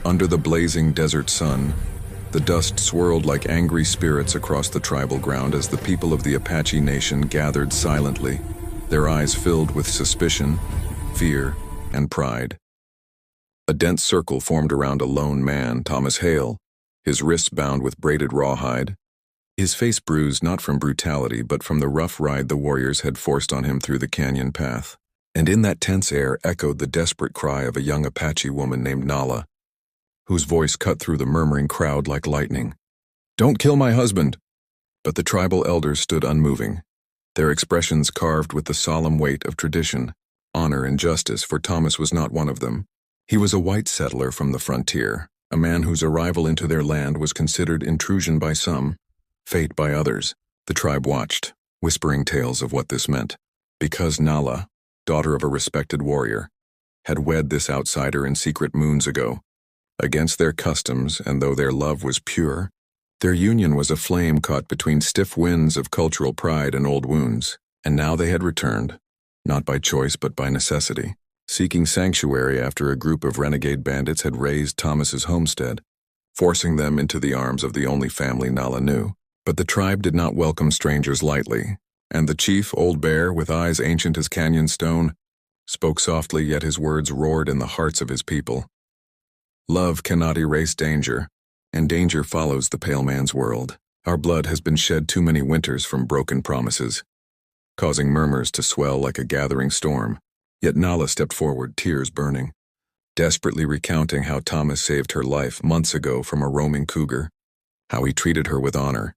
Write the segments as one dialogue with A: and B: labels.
A: Under the blazing desert sun, the dust swirled like angry spirits across the tribal ground as the people of the Apache Nation gathered silently, their eyes filled with suspicion, fear, and pride. A dense circle formed around a lone man, Thomas Hale, his wrists bound with braided rawhide, his face bruised not from brutality but from the rough ride the warriors had forced on him through the canyon path. And in that tense air echoed the desperate cry of a young Apache woman named Nala, whose voice cut through the murmuring crowd like lightning. "Don't kill my husband!" But the tribal elders stood unmoving, their expressions carved with the solemn weight of tradition, honor, and justice, for Thomas was not one of them. He was a white settler from the frontier, a man whose arrival into their land was considered intrusion by some, fate by others. The tribe watched, whispering tales of what this meant. Because Nala, daughter of a respected warrior, had wed this outsider in secret moons ago, against their customs, and though their love was pure, their union was a flame caught between stiff winds of cultural pride and old wounds. And now they had returned, not by choice but by necessity, seeking sanctuary after a group of renegade bandits had razed Thomas's homestead, forcing them into the arms of the only family Nala knew. But the tribe did not welcome strangers lightly, and the chief, Old Bear, with eyes ancient as canyon stone, spoke softly, yet his words roared in the hearts of his people. Love cannot erase danger, and danger follows the pale man's world. Our blood has been shed too many winters from broken promises, causing murmurs to swell like a gathering storm. Yet Nala stepped forward, tears burning, desperately recounting how Thomas saved her life months ago from a roaming cougar, how he treated her with honor,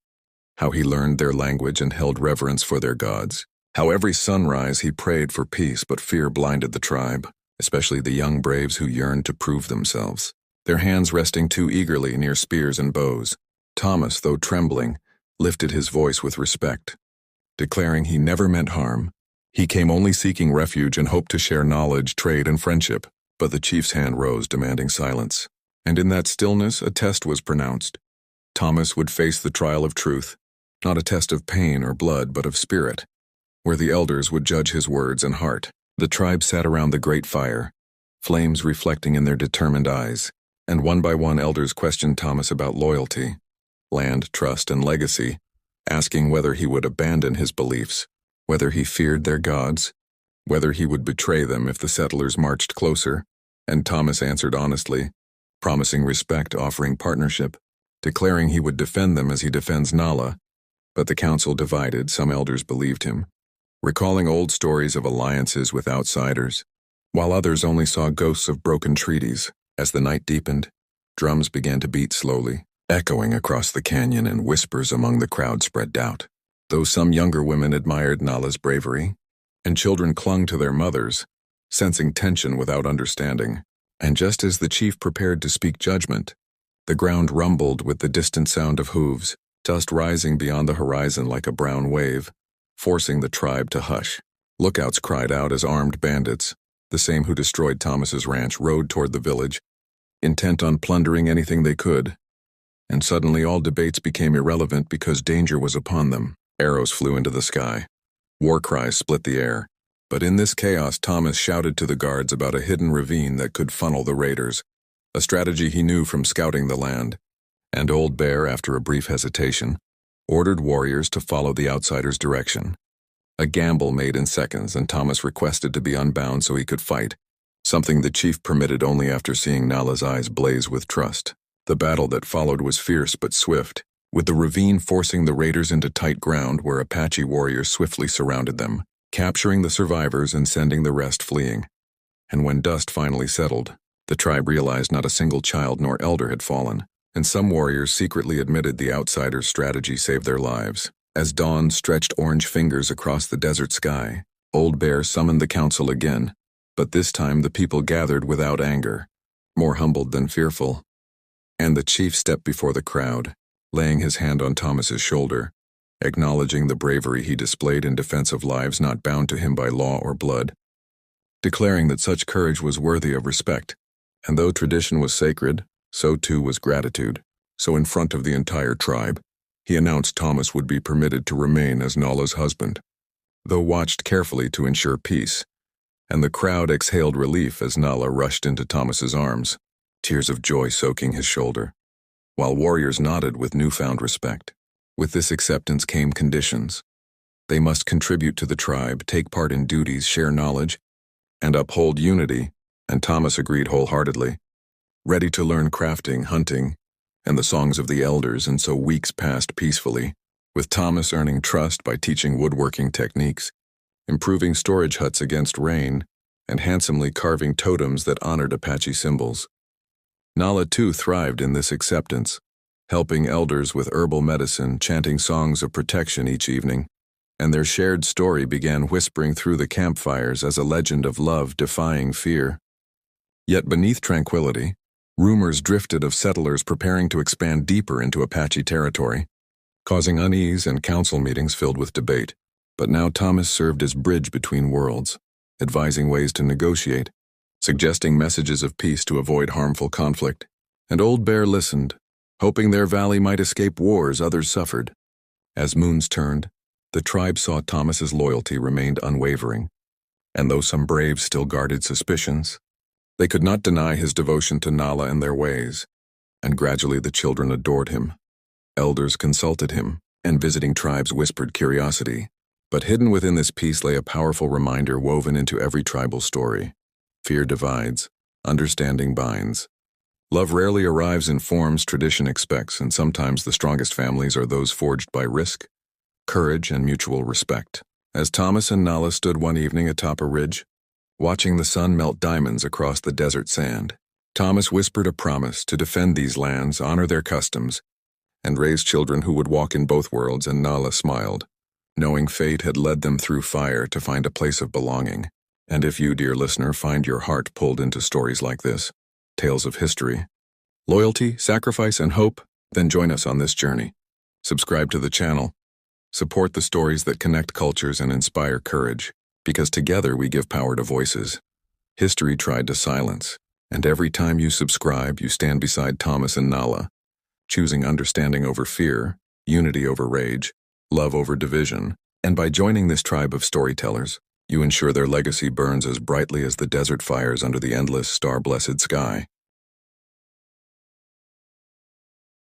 A: how he learned their language and held reverence for their gods, how every sunrise he prayed for peace, but fear blinded the tribe, especially the young braves who yearned to prove themselves, their hands resting too eagerly near spears and bows. Thomas, though trembling, lifted his voice with respect, declaring he never meant harm. He came only seeking refuge and hoped to share knowledge, trade, and friendship. But the chief's hand rose, demanding silence. And in that stillness, a test was pronounced. Thomas would face the trial of truth, not a test of pain or blood, but of spirit, where the elders would judge his words and heart. The tribe sat around the great fire, flames reflecting in their determined eyes, and one by one elders questioned Thomas about loyalty, land, trust, and legacy, asking whether he would abandon his beliefs, whether he feared their gods, whether he would betray them if the settlers marched closer. And Thomas answered honestly, promising respect, offering partnership, declaring he would defend them as he defends Nala. But the council divided. Some elders believed him, recalling old stories of alliances with outsiders, while others only saw ghosts of broken treaties. As the night deepened, drums began to beat slowly, echoing across the canyon, and whispers among the crowd spread doubt. Though some younger women admired Nala's bravery, and children clung to their mothers, sensing tension without understanding. And just as the chief prepared to speak judgment, the ground rumbled with the distant sound of hooves, dust rising beyond the horizon like a brown wave, forcing the tribe to hush. Lookouts cried out as armed bandits, the same who destroyed Thomas's ranch, rode toward the village, intent on plundering anything they could. And suddenly all debates became irrelevant because danger was upon them. Arrows flew into the sky. War cries split the air. But in this chaos, Thomas shouted to the guards about a hidden ravine that could funnel the raiders, a strategy he knew from scouting the land. And Old Bear, after a brief hesitation, ordered warriors to follow the outsider's direction. A gamble made in seconds, and Thomas requested to be unbound so he could fight, something the chief permitted only after seeing Nala's eyes blaze with trust. The battle that followed was fierce but swift, with the ravine forcing the raiders into tight ground where Apache warriors swiftly surrounded them, capturing the survivors and sending the rest fleeing. And when dust finally settled, the tribe realized not a single child nor elder had fallen, and some warriors secretly admitted the outsider's strategy saved their lives. As dawn stretched orange fingers across the desert sky, Old Bear summoned the council again, but this time the people gathered without anger, more humbled than fearful. And the chief stepped before the crowd, laying his hand on Thomas's shoulder, acknowledging the bravery he displayed in defense of lives not bound to him by law or blood, declaring that such courage was worthy of respect. And though tradition was sacred, so too was gratitude. So in front of the entire tribe, he announced Thomas would be permitted to remain as Nala's husband, though watched carefully to ensure peace. And the crowd exhaled relief as Nala rushed into Thomas's arms, tears of joy soaking his shoulder, while warriors nodded with newfound respect. With this acceptance came conditions. They must contribute to the tribe, take part in duties, share knowledge, and uphold unity, and Thomas agreed wholeheartedly, ready to learn crafting, hunting, and the songs of the elders, and so weeks passed peacefully, with Thomas earning trust by teaching woodworking techniques, improving storage huts against rain, and handsomely carving totems that honored Apache symbols. Nala too thrived in this acceptance, helping elders with herbal medicine, chanting songs of protection each evening, and their shared story began whispering through the campfires as a legend of love defying fear. Yet beneath tranquility, rumors drifted of settlers preparing to expand deeper into Apache territory, causing unease and council meetings filled with debate. But now Thomas served as bridge between worlds, advising ways to negotiate, suggesting messages of peace to avoid harmful conflict. And Old Bear listened, hoping their valley might escape wars others suffered. As moons turned, the tribe saw Thomas's loyalty remained unwavering, and though some braves still guarded suspicions, they could not deny his devotion to Nala and their ways, and gradually the children adored him. Elders consulted him, and visiting tribes whispered curiosity. But hidden within this peace lay a powerful reminder woven into every tribal story. Fear divides, understanding binds. Love rarely arrives in forms tradition expects, and sometimes the strongest families are those forged by risk, courage, and mutual respect. As Thomas and Nala stood one evening atop a ridge, watching the sun melt diamonds across the desert sand, Thomas whispered a promise to defend these lands, honor their customs, and raise children who would walk in both worlds, and Nala smiled, knowing fate had led them through fire to find a place of belonging. And if you, dear listener, find your heart pulled into stories like this, tales of history, loyalty, sacrifice, and hope, then join us on this journey. Subscribe to the channel. Support the stories that connect cultures and inspire courage, because together we give power to voices history tried to silence. And every time you subscribe, you stand beside Thomas and Nala, choosing understanding over fear, unity over rage, love over division. And by joining this tribe of storytellers, you ensure their legacy burns as brightly as the desert fires under the endless, star-blessed sky.